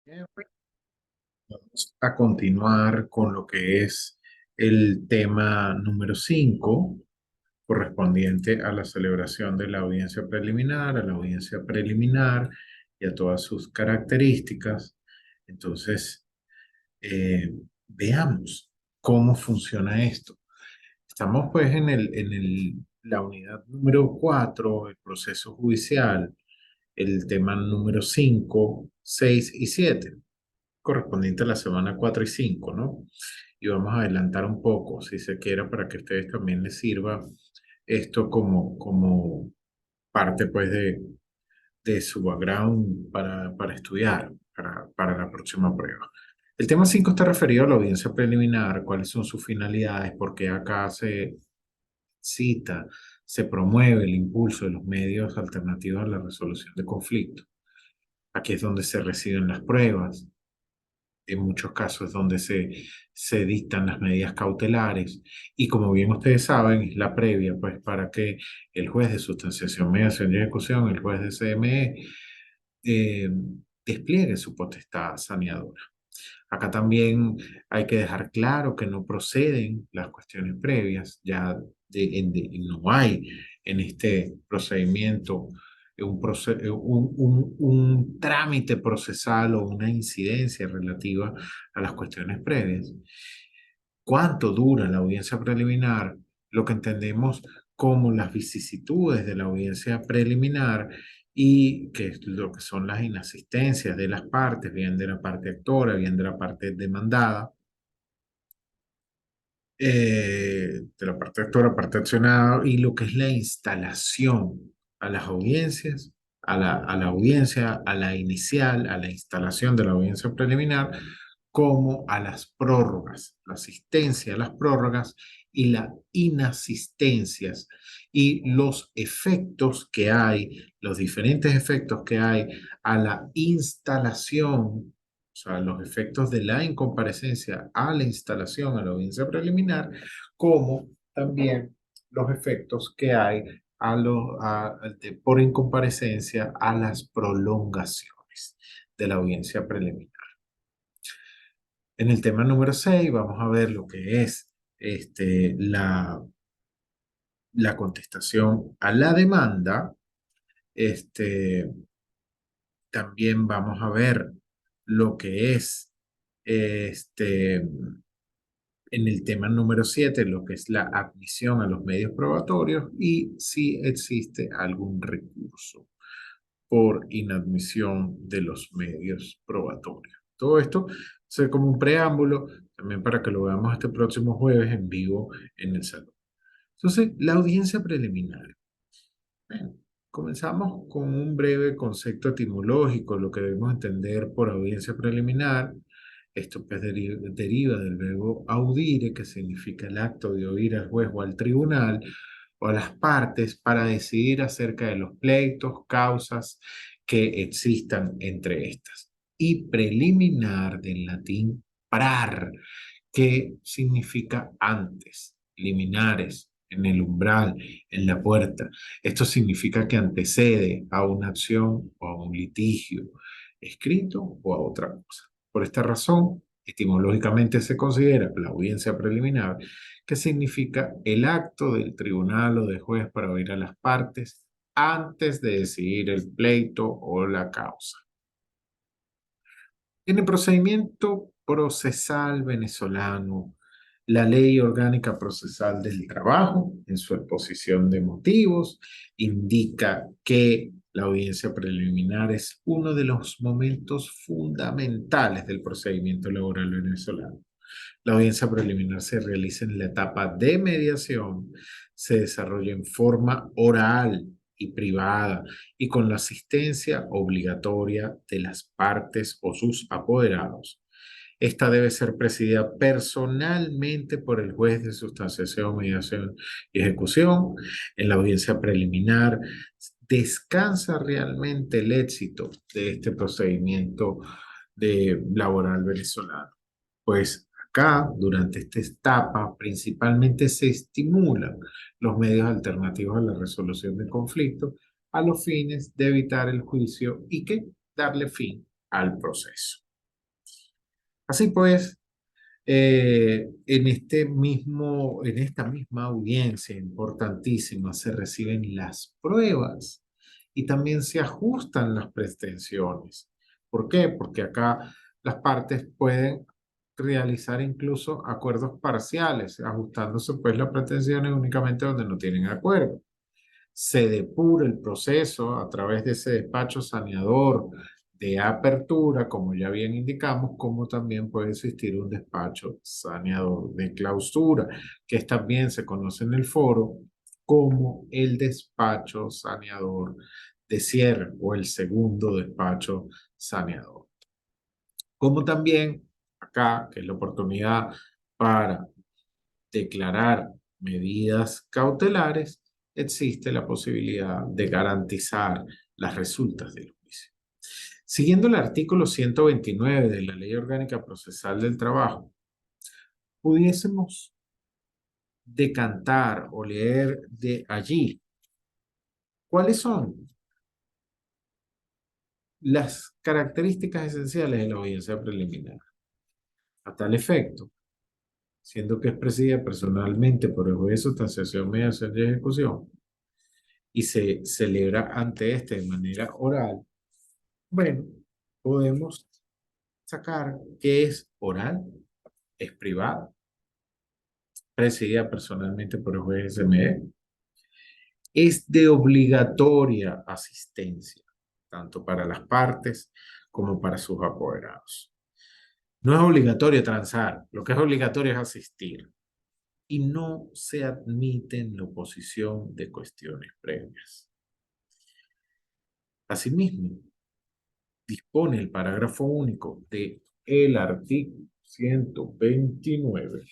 Bien, vamos a continuar con lo que es el tema número 5, correspondiente a la celebración de la audiencia preliminar, a la audiencia preliminar y a todas sus características. Entonces, eh, veamos cómo funciona esto. Estamos pues la unidad número 4, el proceso judicial, el tema número 5, 6 y 7 correspondiente a la semana 4 y 5, ¿no? Y vamos a adelantar un poco, si se quiera, para que a ustedes también les sirva esto como parte, pues, de su background para estudiar, para la próxima prueba. El tema 5 está referido a la audiencia preliminar, cuáles son sus finalidades, por qué acá se cita, se promueve el impulso de los medios alternativos a la resolución de conflictos. Aquí es donde se reciben las pruebas, en muchos casos donde se dictan las medidas cautelares y como bien ustedes saben, es la previa pues para que el juez de sustanciación, mediación y ejecución, el juez de CME, eh, despliegue su potestad saneadora. Acá también hay que dejar claro que no proceden las cuestiones previas, ya no hay en este procedimiento un trámite procesal o una incidencia relativa a las cuestiones previas. ¿Cuánto dura la audiencia preliminar? Lo que entendemos como las vicisitudes de la audiencia preliminar y que es lo que son las inasistencias de las partes, bien de la parte actora, bien de la parte demandada, de la parte actora, parte accionada, y lo que es la instalación a las audiencias, a la audiencia, a la inicial, a la instalación de la audiencia preliminar, como a las prórrogas, la asistencia a las prórrogas y las inasistencias y los efectos que hay, los diferentes efectos que hay a la instalación, o sea, los efectos de la incomparecencia a la instalación a la audiencia preliminar, como también los efectos que hay por incomparecencia a las prolongaciones de la audiencia preliminar. En el tema número 6 vamos a ver lo que es la contestación a la demanda. Este, También vamos a ver lo que es en el tema número 7 lo que es la admisión a los medios probatorios y si existe algún recurso por inadmisión de los medios probatorios. Todo esto es como un preámbulo también para que lo veamos este próximo jueves en vivo en el salón. Entonces, la audiencia preliminar. Bueno, comenzamos con un breve concepto etimológico, lo que debemos entender por audiencia preliminar. Esto pues deriva del verbo audire, que significa el acto de oír al juez o al tribunal o a las partes para decidir acerca de los pleitos, causas que existan entre estas. Y preliminar del latín prar, que significa antes, liminares, en el umbral, en la puerta. Esto significa que antecede a una acción o a un litigio escrito o a otra cosa. Por esta razón, etimológicamente se considera la audiencia preliminar, que significa el acto del tribunal o de juez para oír a las partes antes de decidir el pleito o la causa. En el procedimiento procesal venezolano, la Ley Orgánica Procesal del Trabajo, en su exposición de motivos, indica que la audiencia preliminar es uno de los momentos fundamentales del procedimiento laboral venezolano. La audiencia preliminar se realiza en la etapa de mediación, se desarrolla en forma oral y privada y con la asistencia obligatoria de las partes o sus apoderados. Esta debe ser presidida personalmente por el juez de sustanciación, mediación y ejecución. En la audiencia preliminar descansa realmente el éxito de este procedimiento laboral venezolano. Pues acá, durante esta etapa, principalmente se estimulan los medios alternativos a la resolución de conflictos a los fines de evitar el juicio y que darle fin al proceso. Así pues, en esta misma audiencia importantísima se reciben las pruebas y también se ajustan las pretensiones. ¿Por qué? Porque acá las partes pueden realizar incluso acuerdos parciales, ajustándose pues las pretensiones únicamente donde no tienen acuerdo. Se depura el proceso a través de ese despacho saneador de apertura, como ya bien indicamos, como también puede existir un despacho saneador de clausura, que también se conoce en el foro como el despacho saneador de cierre o el segundo despacho saneador. Como también acá, que es la oportunidad para declarar medidas cautelares, existe la posibilidad de garantizar las resultas del juicio. Siguiendo el artículo 129 de la Ley Orgánica Procesal del Trabajo, pudiésemos decantar o leer de allí cuáles son las características esenciales de la audiencia preliminar. A tal efecto, siendo que es presidida personalmente por el juez de sustanciación, mediación y ejecución, y se celebra ante este de manera oral, bueno, podemos sacar que es oral, es privada, presidida personalmente por el juez SME, es de obligatoria asistencia, tanto para las partes como para sus apoderados. No es obligatorio transar, lo que es obligatorio es asistir. Y no se admiten la oposición de cuestiones previas. Asimismo, dispone el parágrafo único de el artículo 129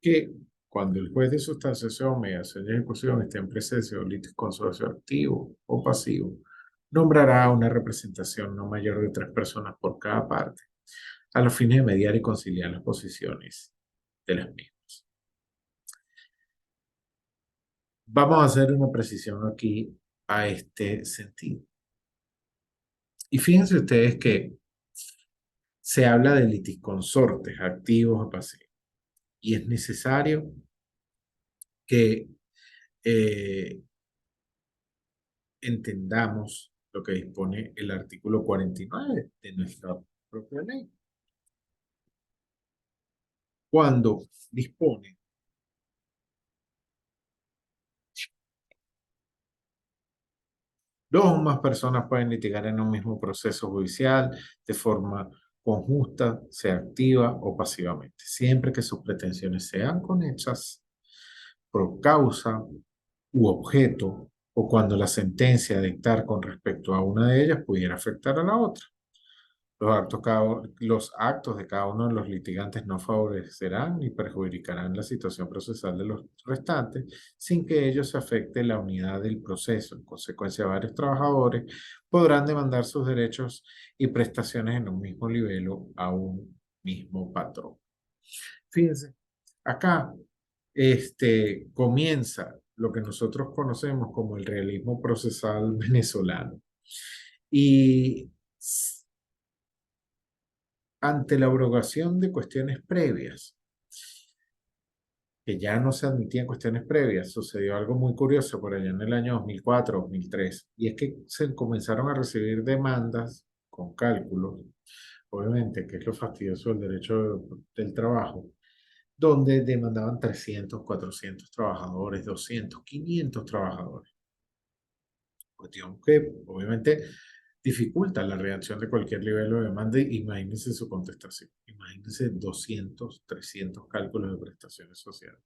que cuando el juez de sustanciación, mediación y ejecución esté en presencia de un litisconsorcio activo o pasivo, nombrará una representación no mayor de 3 personas por cada parte, a los fines de mediar y conciliar las posiciones de las mismas. Vamos a hacer una precisión aquí a este sentido. Y fíjense ustedes que se habla de litisconsortes activos o pasivos y es necesario que eh, entendamos lo que dispone el artículo 49 de nuestra propia ley. Cuando dispone dos o más personas pueden litigar en un mismo proceso judicial de forma conjunta, sea activa o pasivamente, siempre que sus pretensiones sean conexas por causa u objeto o cuando la sentencia a dictar con respecto a una de ellas pudiera afectar a la otra. Los actos de cada uno de los litigantes no favorecerán ni perjudicarán la situación procesal de los restantes sin que ello se afecte la unidad del proceso. En consecuencia, varios trabajadores podrán demandar sus derechos y prestaciones en un mismo nivel a un mismo patrón. Fíjense, acá comienza lo que nosotros conocemos como el realismo procesal venezolano. Y ante la abrogación de cuestiones previas, que ya no se admitían cuestiones previas, sucedió algo muy curioso por allá en el año 2004, 2003, y es que se comenzaron a recibir demandas con cálculos, obviamente, que es lo fastidioso del derecho del trabajo, donde demandaban 300, 400 trabajadores, 200, 500 trabajadores. Cuestión que obviamente dificulta la reacción de cualquier nivel de demanda. Imagínense su contestación. Imagínense 200, 300 cálculos de prestaciones sociales.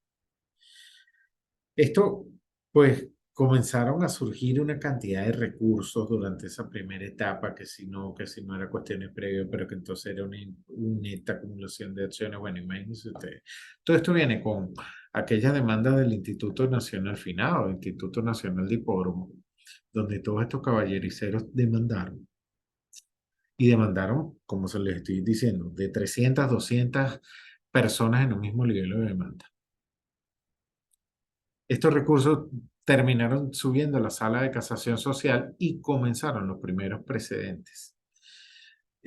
Esto, pues, comenzaron a surgir una cantidad de recursos durante esa primera etapa, que si no era cuestiones previas, pero que entonces era una neta acumulación de acciones. Bueno, imagínense ustedes. Todo esto viene con aquellas demandas del Instituto Nacional Finado, Instituto Nacional de Hipódromo, donde todos estos caballericeros demandaron. Y demandaron, como se les estoy diciendo, de 300, 200 personas en un mismo nivel de demanda. Estos recursos terminaron subiendo a la sala de casación social y comenzaron los primeros precedentes.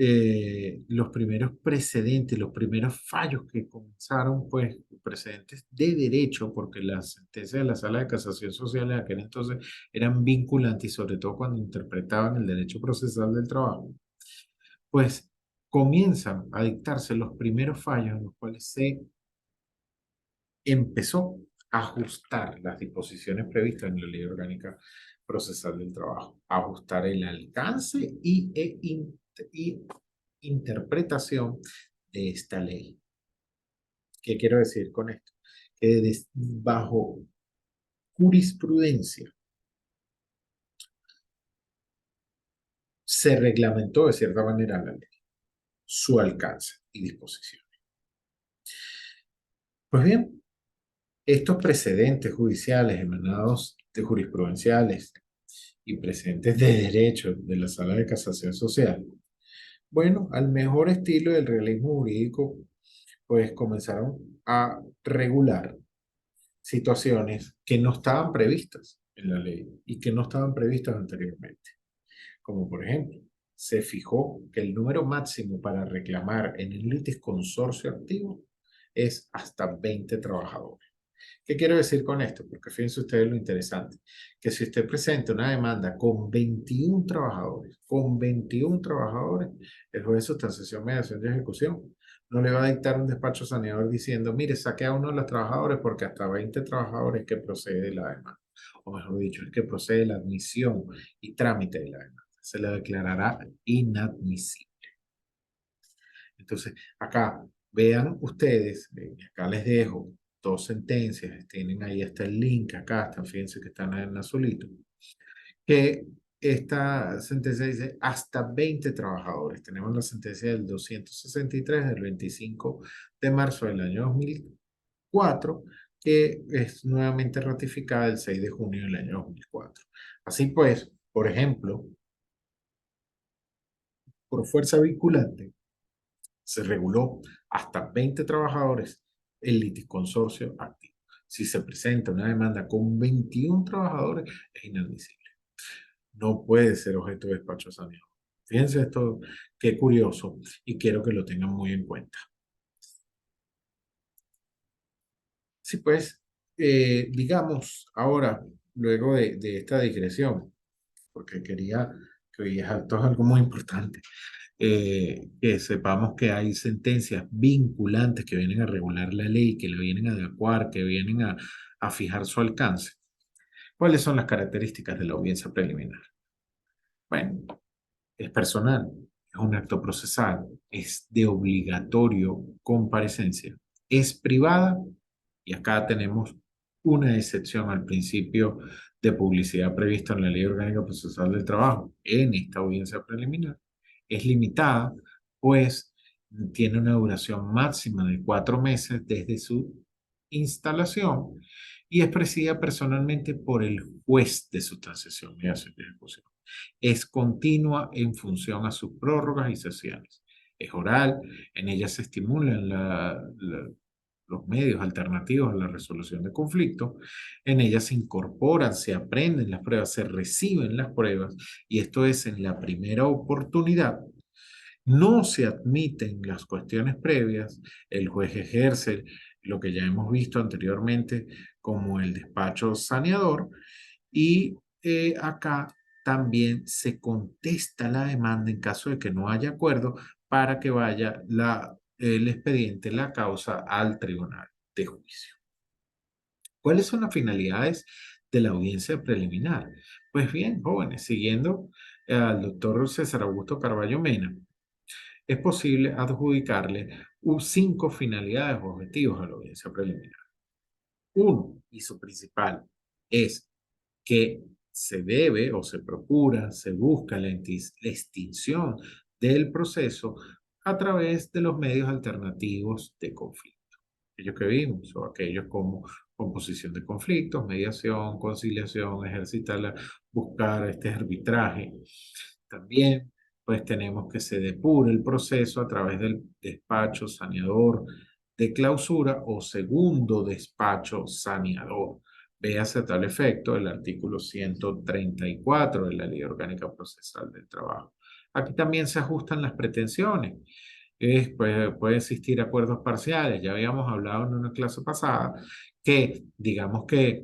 los primeros precedentes, los primeros fallos que comenzaron, pues, precedentes de derecho, porque las sentencias de la Sala de Casación Social en aquel entonces eran vinculantes y sobre todo cuando interpretaban el derecho procesal del trabajo, pues comienzan a dictarse los primeros fallos en los cuales se empezó a ajustar las disposiciones previstas en la Ley Orgánica Procesal del Trabajo, ajustar el alcance y interpretación de esta ley. ¿Qué quiero decir con esto? Que bajo jurisprudencia se reglamentó de cierta manera la ley, su alcance y disposición. Pues bien, estos precedentes judiciales emanados de jurisprudenciales y precedentes de derecho de la Sala de Casación Social, bueno, al mejor estilo del realismo jurídico, pues comenzaron a regular situaciones que no estaban previstas en la ley y que no estaban previstas anteriormente. Como por ejemplo, se fijó que el número máximo para reclamar en el litis consorcio activo es hasta 20 trabajadores. ¿Qué quiero decir con esto? Porque fíjense ustedes lo interesante, que si usted presenta una demanda con 21 trabajadores, el juez de sustanciación, mediación y ejecución no le va a dictar un despacho saneador diciendo, mire, saque a uno de los trabajadores porque hasta 20 trabajadores que procede la demanda. O mejor dicho, es que procede la admisión y trámite de la demanda. Se le declarará inadmisible. Entonces, acá vean ustedes, acá les dejo dos sentencias, tienen ahí hasta el link, acá están, fíjense que están en azulito, que esta sentencia dice hasta 20 trabajadores. Tenemos la sentencia del 263 del 25 de marzo del año 2004, que es nuevamente ratificada el 6 de junio del año 2004. Así pues, por ejemplo, por fuerza vinculante, se reguló hasta 20 trabajadores el litisconsorcio activo. Si se presenta una demanda con 21 trabajadores, es inadmisible. No puede ser objeto de despacho saneado. Fíjense esto, qué curioso, y quiero que lo tengan muy en cuenta. Sí, pues, digamos, ahora, luego de esta digresión, porque quería que hoy esto es algo muy importante, que sepamos que hay sentencias vinculantes que vienen a regular la ley, que la vienen a adecuar, que vienen a fijar su alcance. ¿Cuáles son las características de la audiencia preliminar? Bueno, es personal, es un acto procesal, es de obligatorio comparecencia, es privada y acá tenemos una excepción al principio de publicidad previsto en la Ley Orgánica Procesal del Trabajo en esta audiencia preliminar. Es limitada, pues tiene una duración máxima de 4 meses desde su instalación y es presidida personalmente por el juez de sustanciación, mediación y ejecución. Es continua en función a sus prórrogas y sesiones. Es oral, en ella se estimulan los medios alternativos a la resolución de conflictos, en ella se incorporan, se aprenden las pruebas, se reciben las pruebas, y esto es en la primera oportunidad. No se admiten las cuestiones previas, el juez ejerce lo que ya hemos visto anteriormente como el despacho saneador y acá también se contesta la demanda en caso de que no haya acuerdo para que vaya el expediente, la causa al tribunal de juicio. ¿Cuáles son las finalidades de la audiencia preliminar? Pues bien, jóvenes, siguiendo al doctor César Augusto Carballo Mena, es posible adjudicarle 5 finalidades o objetivos a la audiencia preliminar. Uno, y su principal, es que se debe o se procura, se busca la extinción del proceso a través de los medios alternativos de conflicto. Aquellos que vimos, o aquellos como composición de conflictos, mediación, conciliación, buscar este arbitraje. También, pues tenemos que se depure el proceso a través del despacho saneador de clausura o segundo despacho saneador. Véase a tal efecto el artículo 134 de la Ley Orgánica Procesal del Trabajo. Aquí también se ajustan las pretensiones. Puede existir acuerdos parciales. Ya habíamos hablado en una clase pasada que, digamos que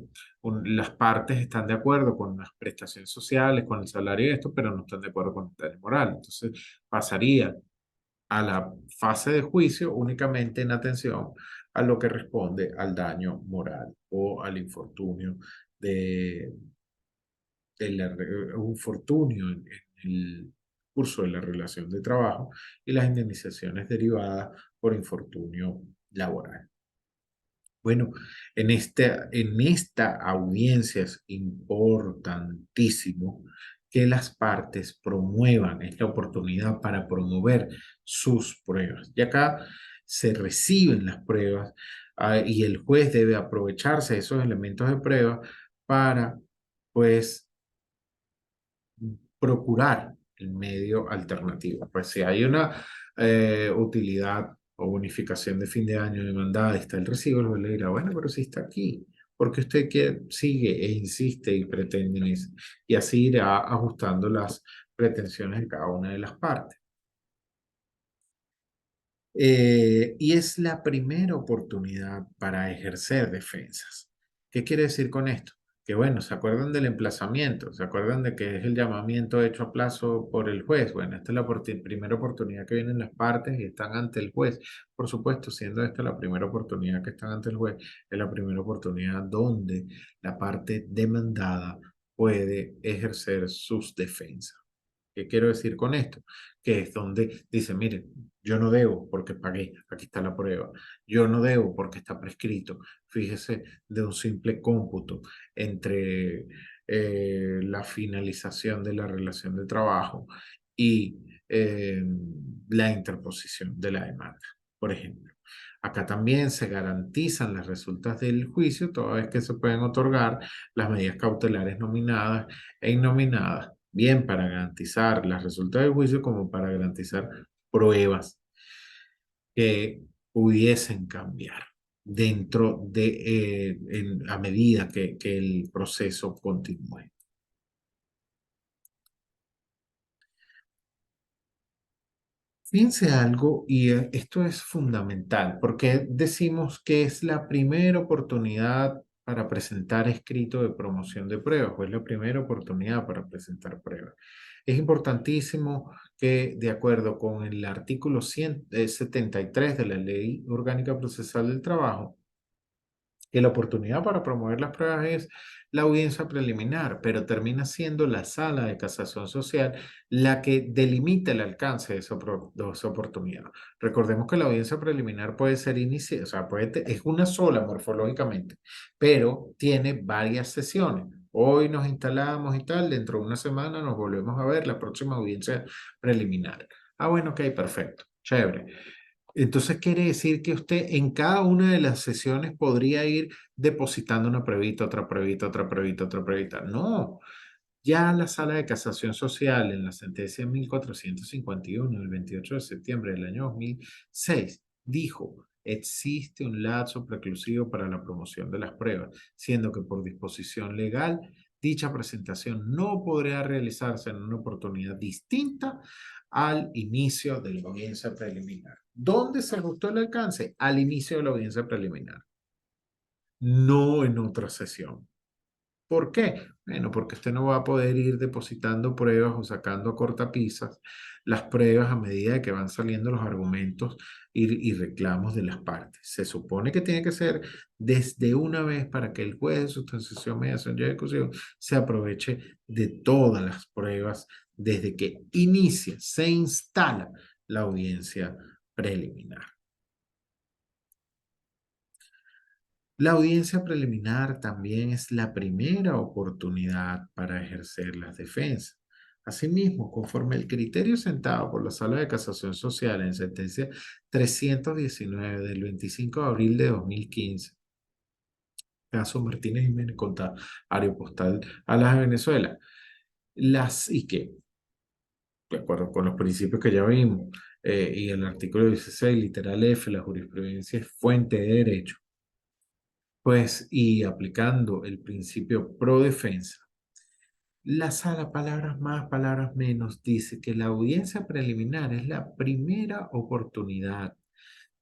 las partes están de acuerdo con las prestaciones sociales, con el salario y esto, pero no están de acuerdo con el daño moral. Entonces, pasaría a la fase de juicio únicamente en atención a lo que responde al daño moral o al infortunio de, un infortunio en el curso de la relación de trabajo y las indemnizaciones derivadas por infortunio laboral. Bueno, en esta audiencia es importantísimo que las partes promuevan esta oportunidad para promover sus pruebas. Y acá se reciben las pruebas, y el juez debe aprovecharse de esos elementos de prueba para, pues, procurar el medio alternativo. Pues si hay una utilidad o bonificación de fin de año demandada y está el recibo, el juez le dirá, bueno, pero si está aquí, porque usted sigue e insiste y pretende en eso. Y así irá ajustando las pretensiones de cada una de las partes. Y es la primera oportunidad para ejercer defensas. ¿Qué quiere decir con esto? Que bueno, ¿se acuerdan del emplazamiento? ¿Se acuerdan de que es el llamamiento hecho a plazo por el juez? Bueno, esta es la primera oportunidad que vienen las partes y están ante el juez. Por supuesto, siendo esta la primera oportunidad que están ante el juez, es la primera oportunidad donde la parte demandada puede ejercer sus defensas. ¿Qué quiero decir con esto? Que es donde dice, miren, yo no debo porque pagué, aquí está la prueba. Yo no debo porque está prescrito. Fíjese de un simple cómputo entre la finalización de la relación de trabajo y la interposición de la demanda, por ejemplo. Acá también se garantizan las resultas del juicio, toda vez que se pueden otorgar las medidas cautelares nominadas e innominadas, bien para garantizar las resultas del juicio como para garantizar pruebas que pudiesen cambiar dentro de, a medida que el proceso continúe. Fíjense algo, y esto es fundamental, porque decimos que es la primera oportunidad para presentar escrito de promoción de pruebas, o es la primera oportunidad para presentar pruebas. Es importantísimo que, de acuerdo con el artículo 173 de la Ley Orgánica Procesal del Trabajo, que la oportunidad para promover las pruebas es la audiencia preliminar, pero termina siendo la sala de casación social la que delimita el alcance de esa oportunidad. Recordemos que la audiencia preliminar puede ser iniciada, o sea, es una sola morfológicamente, pero tiene varias sesiones. Hoy nos instalamos y tal, dentro de una semana nos volvemos a ver la próxima audiencia preliminar. Ah, bueno, ok, perfecto, chévere. Entonces quiere decir que usted en cada una de las sesiones podría ir depositando una pruebita, otra pruebita, otra pruebita, otra pruebita. No, ya la Sala de Casación Social en la sentencia 1451 del 28 de septiembre del año 2006 dijo, existe un lapso preclusivo para la promoción de las pruebas, siendo que por disposición legal dicha presentación no podría realizarse en una oportunidad distinta al inicio de la audiencia preliminar. ¿Dónde se ajustó el alcance? Al inicio de la audiencia preliminar, no en otra sesión. ¿Por qué? Bueno, porque usted no va a poder ir depositando pruebas o sacando a cortapisas las pruebas a medida de que van saliendo los argumentos y reclamos de las partes. Se supone que tiene que ser desde una vez para que el juez de sustanciación, mediación y ejecución se aproveche de todas las pruebas desde que inicia, se instala la audiencia preliminar. La audiencia preliminar también es la primera oportunidad para ejercer las defensas. Asimismo, conforme el criterio sentado por la Sala de Casación Social en sentencia 319 del 25 de abril de 2015, caso Martínez Jiménez contra Aeropostal Alas de Venezuela, y que, de acuerdo con los principios que ya vimos, y el artículo 16, literal F, la jurisprudencia es fuente de derecho, pues, y aplicando el principio pro defensa, La sala, palabras más, palabras menos, dice que la audiencia preliminar es la primera oportunidad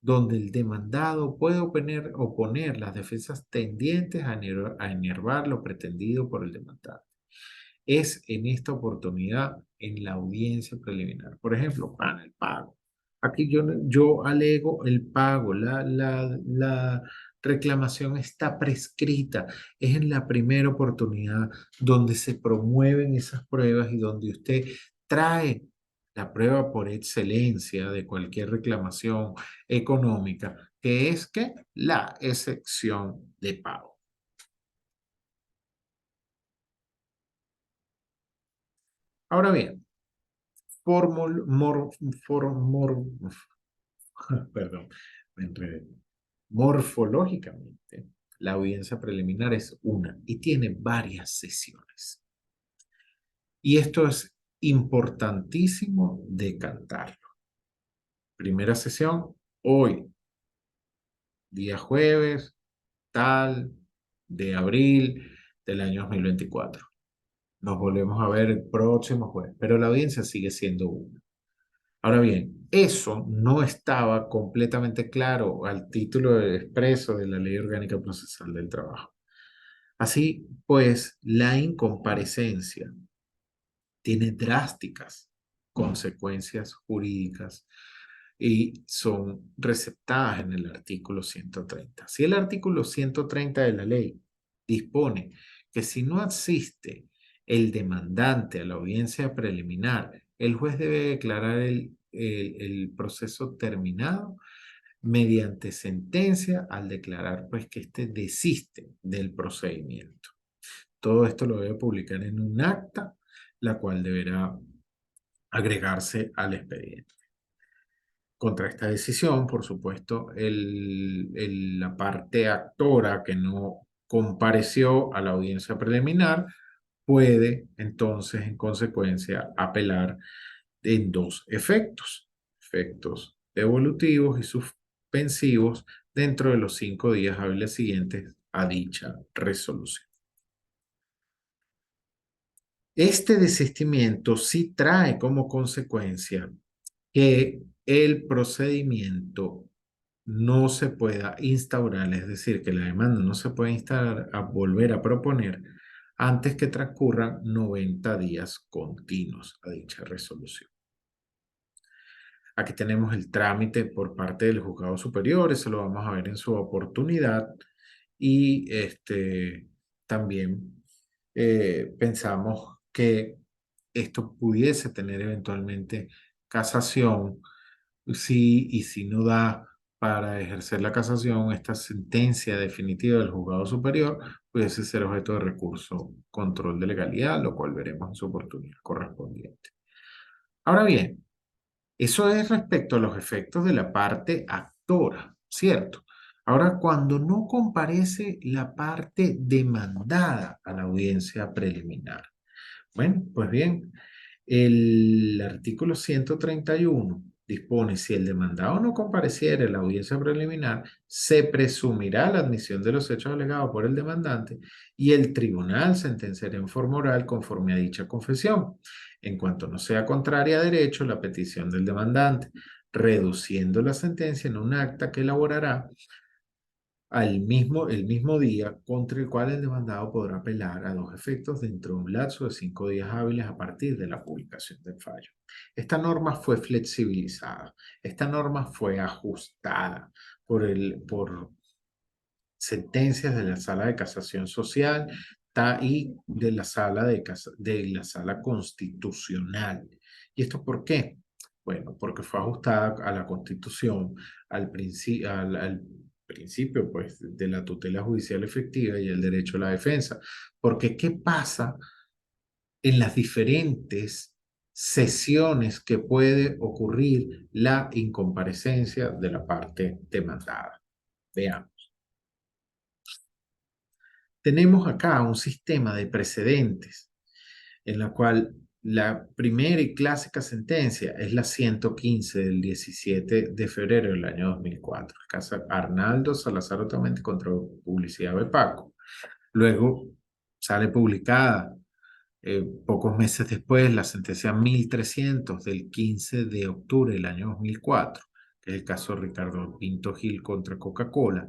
donde el demandado puede oponer las defensas tendientes a enervar lo pretendido por el demandado. Es en esta oportunidad en la audiencia preliminar. Por ejemplo, para el pago. Aquí yo alego el pago, la reclamación está prescrita. Es en la primera oportunidad donde se promueven esas pruebas y donde usted trae la prueba por excelencia de cualquier reclamación económica, que es que la excepción de pago. Ahora bien, formul, mor, for- mor- perdón, me enredé. Morfológicamente, la audiencia preliminar es una y tiene varias sesiones. Y esto es importantísimo de cantarlo. Primera sesión, hoy, día jueves, tal, de abril del año 2024. Nos volvemos a ver el próximo jueves, pero la audiencia sigue siendo una. Ahora bien, eso no estaba completamente claro al título expreso de la Ley Orgánica Procesal del Trabajo. Así pues, la incomparecencia tiene drásticas consecuencias jurídicas y son receptadas en el artículo 130. Si el artículo 130 de la ley dispone que si no asiste el demandante a la audiencia preliminar, el juez debe declarar el proceso terminado mediante sentencia al declarar pues que éste desiste del procedimiento. Todo esto lo debe publicar en un acta, la cual deberá agregarse al expediente. Contra esta decisión, por supuesto, la parte actora que no compareció a la audiencia preliminar puede entonces, en consecuencia, apelar en dos efectos: efectos devolutivos y suspensivos dentro de los 5 días hábiles siguientes a dicha resolución. Este desistimiento sí trae como consecuencia que el procedimiento no se pueda instaurar, es decir, que la demanda no se puede instaurar a volver a proponer antes que transcurran 90 días continuos a dicha resolución. Aquí tenemos el trámite por parte del juzgado superior, eso lo vamos a ver en su oportunidad y también pensamos que esto pudiese tener eventualmente casación, si y si no da para ejercer la casación, esta sentencia definitiva del juzgado superior pudiese ser objeto de recurso, control de legalidad, lo cual veremos en su oportunidad correspondiente. Ahora bien, eso es respecto a los efectos de la parte actora, ¿cierto? Ahora, cuando no comparece la parte demandada a la audiencia preliminar. Bueno, pues bien, el artículo 131 dispone: si el demandado no compareciere a la audiencia preliminar, se presumirá la admisión de los hechos alegados por el demandante y el tribunal sentenciará en forma oral conforme a dicha confesión, en cuanto no sea contraria a derecho la petición del demandante, reduciendo la sentencia en un acta que elaborará el mismo día, contra el cual el demandado podrá apelar a dos efectos dentro de un lapso de 5 días hábiles a partir de la publicación del fallo. Esta norma fue flexibilizada, esta norma fue ajustada por sentencias de la Sala de Casación Social y de la de la Sala Constitucional. ¿Y esto por qué? Bueno, porque fue ajustada a la Constitución, al principio pues, de la tutela judicial efectiva y el derecho a la defensa. Porque ¿qué pasa en las diferentes sesiones que puede ocurrir la incomparecencia de la parte demandada? Veamos. Tenemos acá un sistema de precedentes en la cual la primera y clásica sentencia es la 115 del 17 de febrero del año 2004, caso Arnaldo Salazar Otamendi contra Publicidad de Paco. Luego sale publicada Pocos meses después, la sentencia 1300 del 15 de octubre del año 2004, que es el caso Ricardo Pinto Gil contra Coca-Cola.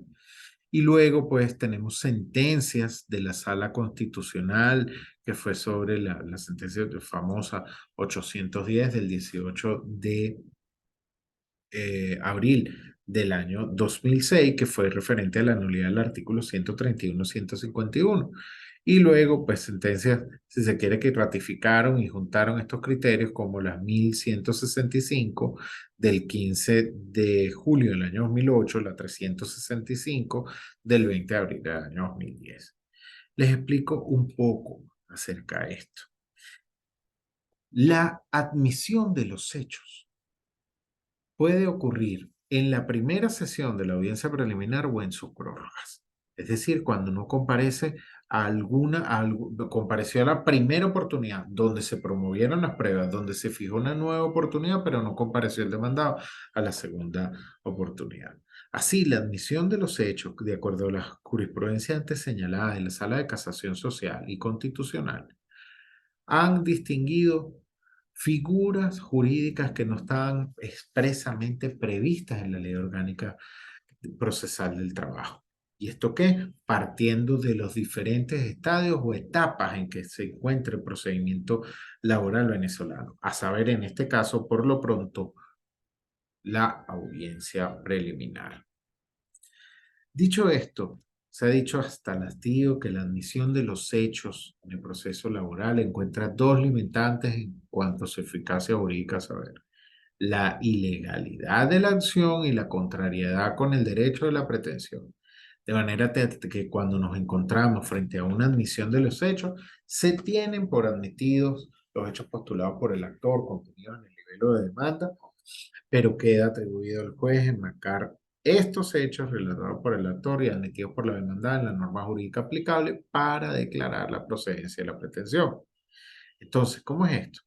Y luego, pues, tenemos sentencias de la Sala Constitucional, que fue sobre la sentencia famosa 810 del 18 de abril del año 2006, que fue referente a la nulidad del artículo 131-151. Y luego, pues, sentencias, si se quiere, que ratificaron y juntaron estos criterios, como las 1165 del 15 de julio del año 2008, la 365 del 20 de abril del año 2010. Les explico un poco acerca de esto. La admisión de los hechos puede ocurrir en la primera sesión de la audiencia preliminar o en sus prórrogas. Es decir, cuando no comparece compareció a la primera oportunidad donde se promovieron las pruebas, donde se fijó una nueva oportunidad, pero no compareció el demandado a la segunda oportunidad. Así, la admisión de los hechos, de acuerdo a la jurisprudencia antes señalada en la Sala de Casación Social y Constitucional, han distinguido figuras jurídicas que no estaban expresamente previstas en la Ley Orgánica Procesal del Trabajo. ¿Y esto qué? Partiendo de los diferentes estadios o etapas en que se encuentra el procedimiento laboral venezolano, a saber, en este caso, por lo pronto, la audiencia preliminar. Dicho esto, se ha dicho hasta el hastío que la admisión de los hechos en el proceso laboral encuentra dos limitantes en cuanto a su eficacia jurídica, a saber, la ilegalidad de la acción y la contrariedad con el derecho de la pretensión. De manera que cuando nos encontramos frente a una admisión de los hechos, se tienen por admitidos los hechos postulados por el actor contenidos en el nivel de demanda, pero queda atribuido al juez enmarcar estos hechos relatados por el actor y admitidos por la demandada en la norma jurídica aplicable para declarar la procedencia de la pretensión. Entonces, ¿cómo es esto?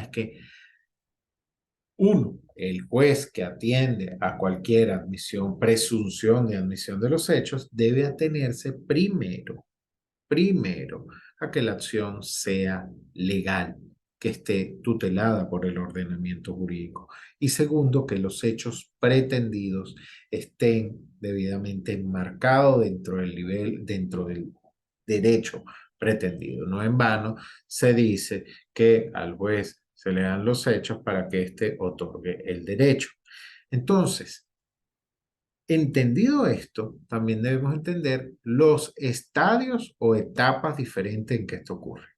Es que uno, el juez que atiende a cualquier admisión, presunción de admisión de los hechos, debe atenerse primero, a que la acción sea legal, que esté tutelada por el ordenamiento jurídico. Y segundo, que los hechos pretendidos estén debidamente enmarcados dentro del derecho pretendido. No en vano se dice que al juez se le dan los hechos para que éste otorgue el derecho. Entonces, entendido esto, también debemos entender los estadios o etapas diferentes en que esto ocurre.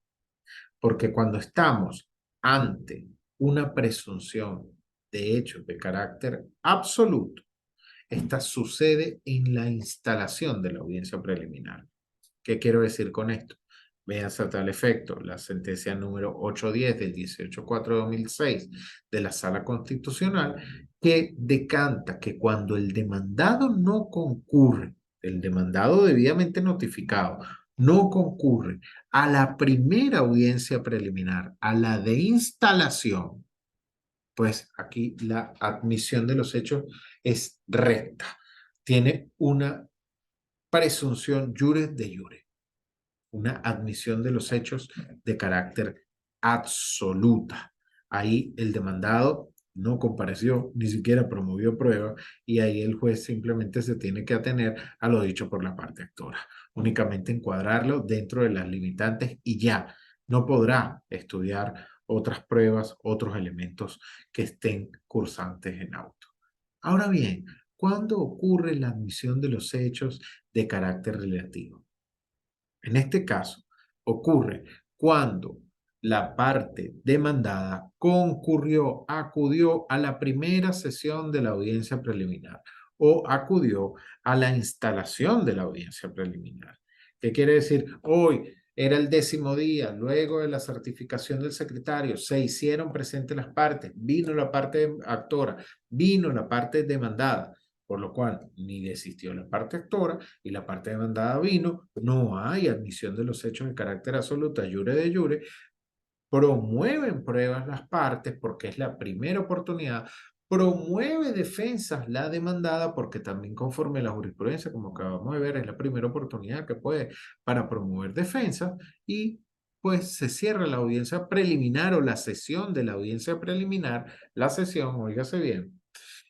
Porque cuando estamos ante una presunción de hechos de carácter absoluto, esta sucede en la instalación de la audiencia preliminar. ¿Qué quiero decir con esto? Véanse a tal efecto la sentencia número 810 del 18/4/2006 de la Sala Constitucional, que decanta que cuando el demandado no concurre, el demandado debidamente notificado, no concurre a la primera audiencia preliminar, a la de instalación, pues aquí la admisión de los hechos es recta. Tiene una presunción jure de jure, una admisión de los hechos de carácter absoluta. Ahí el demandado no compareció, ni siquiera promovió prueba, y ahí el juez simplemente se tiene que atener a lo dicho por la parte actora, únicamente encuadrarlo dentro de las limitantes y ya, no podrá estudiar otras pruebas, otros elementos que estén cursantes en auto. Ahora bien, ¿cuándo ocurre la admisión de los hechos de carácter relativo? En este caso, ocurre cuando la parte demandada acudió a la primera sesión de la audiencia preliminar o acudió a la instalación de la audiencia preliminar. ¿Qué quiere decir? Hoy era el 10º día, luego de la certificación del secretario, se hicieron presentes las partes, vino la parte actora, vino la parte demandada, por lo cual ni desistió la parte actora y la parte demandada vino, no hay admisión de los hechos de carácter absoluto, jure de jure, promueven pruebas las partes porque es la primera oportunidad, promueve defensas la demandada porque también conforme a la jurisprudencia, como acabamos de ver, es la primera oportunidad que puede para promover defensas y pues se cierra la audiencia preliminar o la sesión de la audiencia preliminar, la sesión, óigase bien,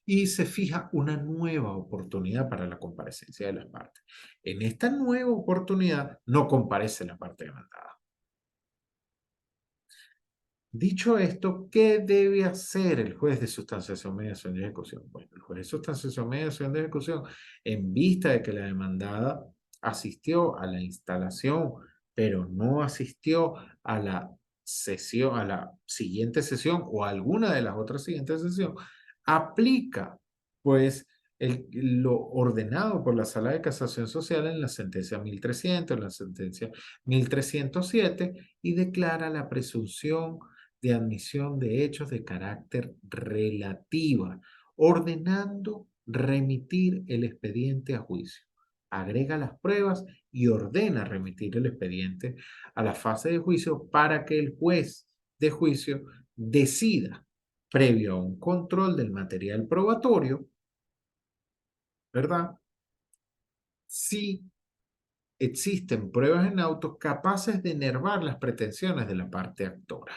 y se fija una nueva oportunidad para la comparecencia de las partes. En esta nueva oportunidad no comparece la parte demandada. Dicho esto, ¿qué debe hacer el juez de sustanciación, mediación y ejecución? Bueno, el juez de sustanciación, mediación y ejecución, en vista de que la demandada asistió a la instalación, pero no asistió a la sesión, a la siguiente sesión o a alguna de las otras siguientes sesiones, aplica, pues, lo ordenado por la Sala de Casación Social en la sentencia 1300, en la sentencia 1307, y declara la presunción de admisión de hechos de carácter relativa, ordenando remitir el expediente a juicio. Agrega las pruebas y ordena remitir el expediente a la fase de juicio para que el juez de juicio decida, previo a un control del material probatorio, ¿verdad? Si existen pruebas en auto capaces de enervar las pretensiones de la parte actora.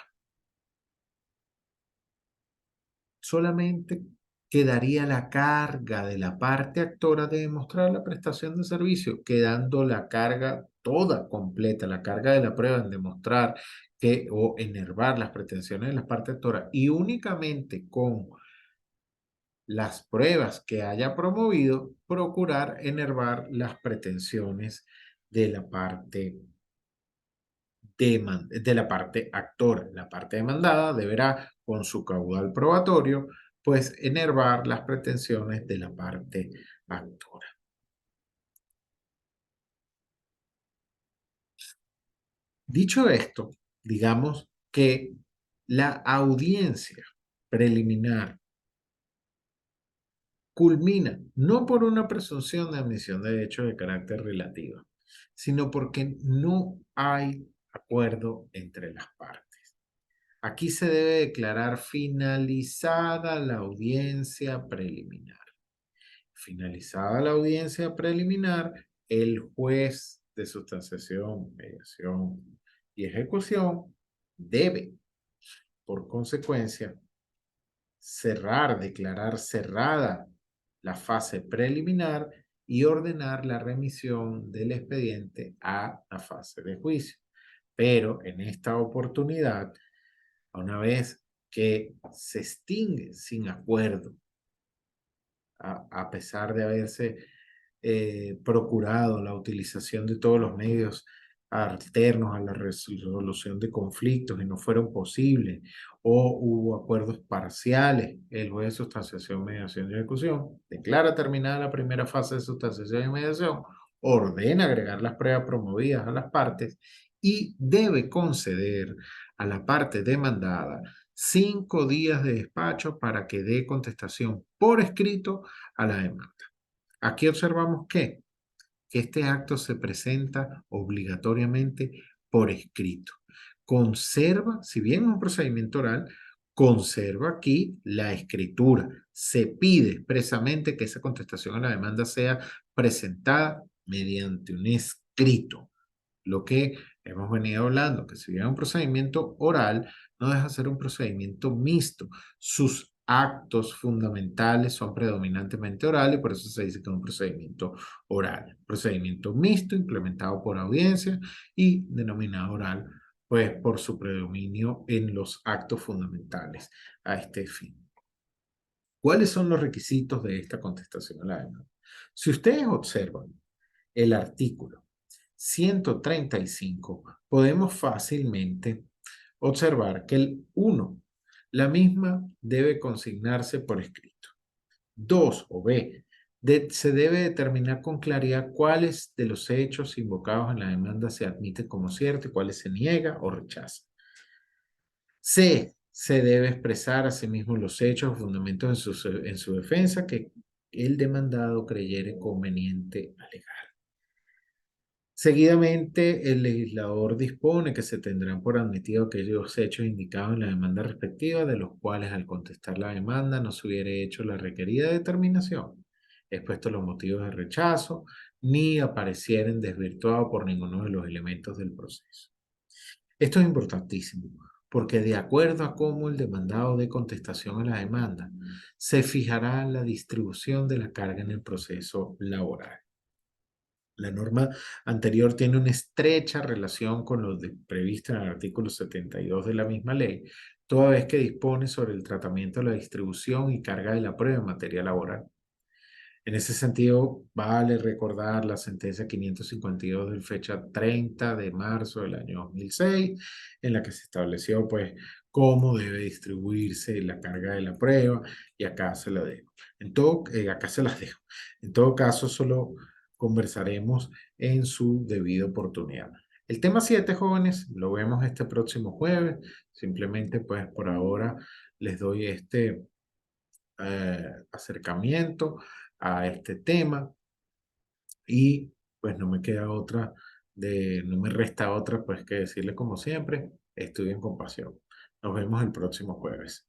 Solamente quedaría la carga de la parte actora de demostrar la prestación de servicio, quedando la carga toda completa, la carga de la prueba en demostrar que o enervar las pretensiones de la parte actora y únicamente con las pruebas que haya promovido, procurar enervar las pretensiones de la parte de la parte actora. La parte demandada deberá, con su caudal probatorio, pues enervar las pretensiones de la parte actora. Dicho esto, digamos que la audiencia preliminar culmina no por una presunción de admisión de hechos de carácter relativo, sino porque no hay acuerdo entre las partes. Aquí se debe declarar finalizada la audiencia preliminar. Finalizada la audiencia preliminar, el juez de sustanciación, mediación y ejecución debe, por consecuencia, cerrar, declarar cerrada la fase preliminar y ordenar la remisión del expediente a la fase de juicio. Pero en esta oportunidad, una vez que se extingue sin acuerdo, a pesar de haberse procurado la utilización de todos los medios alternos a la resolución de conflictos y no fueron posibles, o hubo acuerdos parciales, el juez de sustanciación, mediación y ejecución declara terminada la primera fase de sustanciación y mediación, ordena agregar las pruebas promovidas a las partes y debe conceder a la parte demandada 5 días de despacho para que dé contestación por escrito a la demanda. Aquí observamos que este acto se presenta obligatoriamente por escrito. Conserva, si bien es un procedimiento oral, conserva aquí la escritura. Se pide expresamente que esa contestación a la demanda sea presentada mediante un escrito. Lo que hemos venido hablando, que si bien es un procedimiento oral, no deja de ser un procedimiento mixto. Sus actos fundamentales son predominantemente orales y por eso se dice que es un procedimiento oral. Procedimiento mixto implementado por audiencia y denominado oral, pues por su predominio en los actos fundamentales a este fin. ¿Cuáles son los requisitos de esta contestación a la demanda? Si ustedes observan el artículo 135, podemos fácilmente observar que el 1, la misma debe consignarse por escrito. 2 o B, se debe determinar con claridad cuáles de los hechos invocados en la demanda se admiten como cierto y cuáles se niega o rechaza. C, se debe expresar asimismo los hechos o fundamentos en su defensa que el demandado creyere conveniente alegar. Seguidamente, el legislador dispone que se tendrán por admitido aquellos hechos indicados en la demanda respectiva, de los cuales al contestar la demanda no se hubiera hecho la requerida determinación, expuestos los motivos de rechazo, ni aparecieren desvirtuados por ninguno de los elementos del proceso. Esto es importantísimo porque de acuerdo a cómo el demandado dé contestación a la demanda, se fijará la distribución de la carga en el proceso laboral. La norma anterior tiene una estrecha relación con lo previsto en el artículo 72 de la misma ley, toda vez que dispone sobre el tratamiento de la distribución y carga de la prueba en materia laboral. En ese sentido, vale recordar la sentencia 552 de fecha 30 de marzo del año 2006, en la que se estableció, pues, cómo debe distribuirse la carga de la prueba, y acá se la dejo. Acá se las dejo. En todo caso, solo conversaremos en su debida oportunidad. El tema 7, jóvenes, lo vemos este próximo jueves. Simplemente, pues, por ahora les doy este acercamiento a este tema, y pues no me resta otra pues que decirle como siempre, estudien con pasión. Nos vemos el próximo jueves.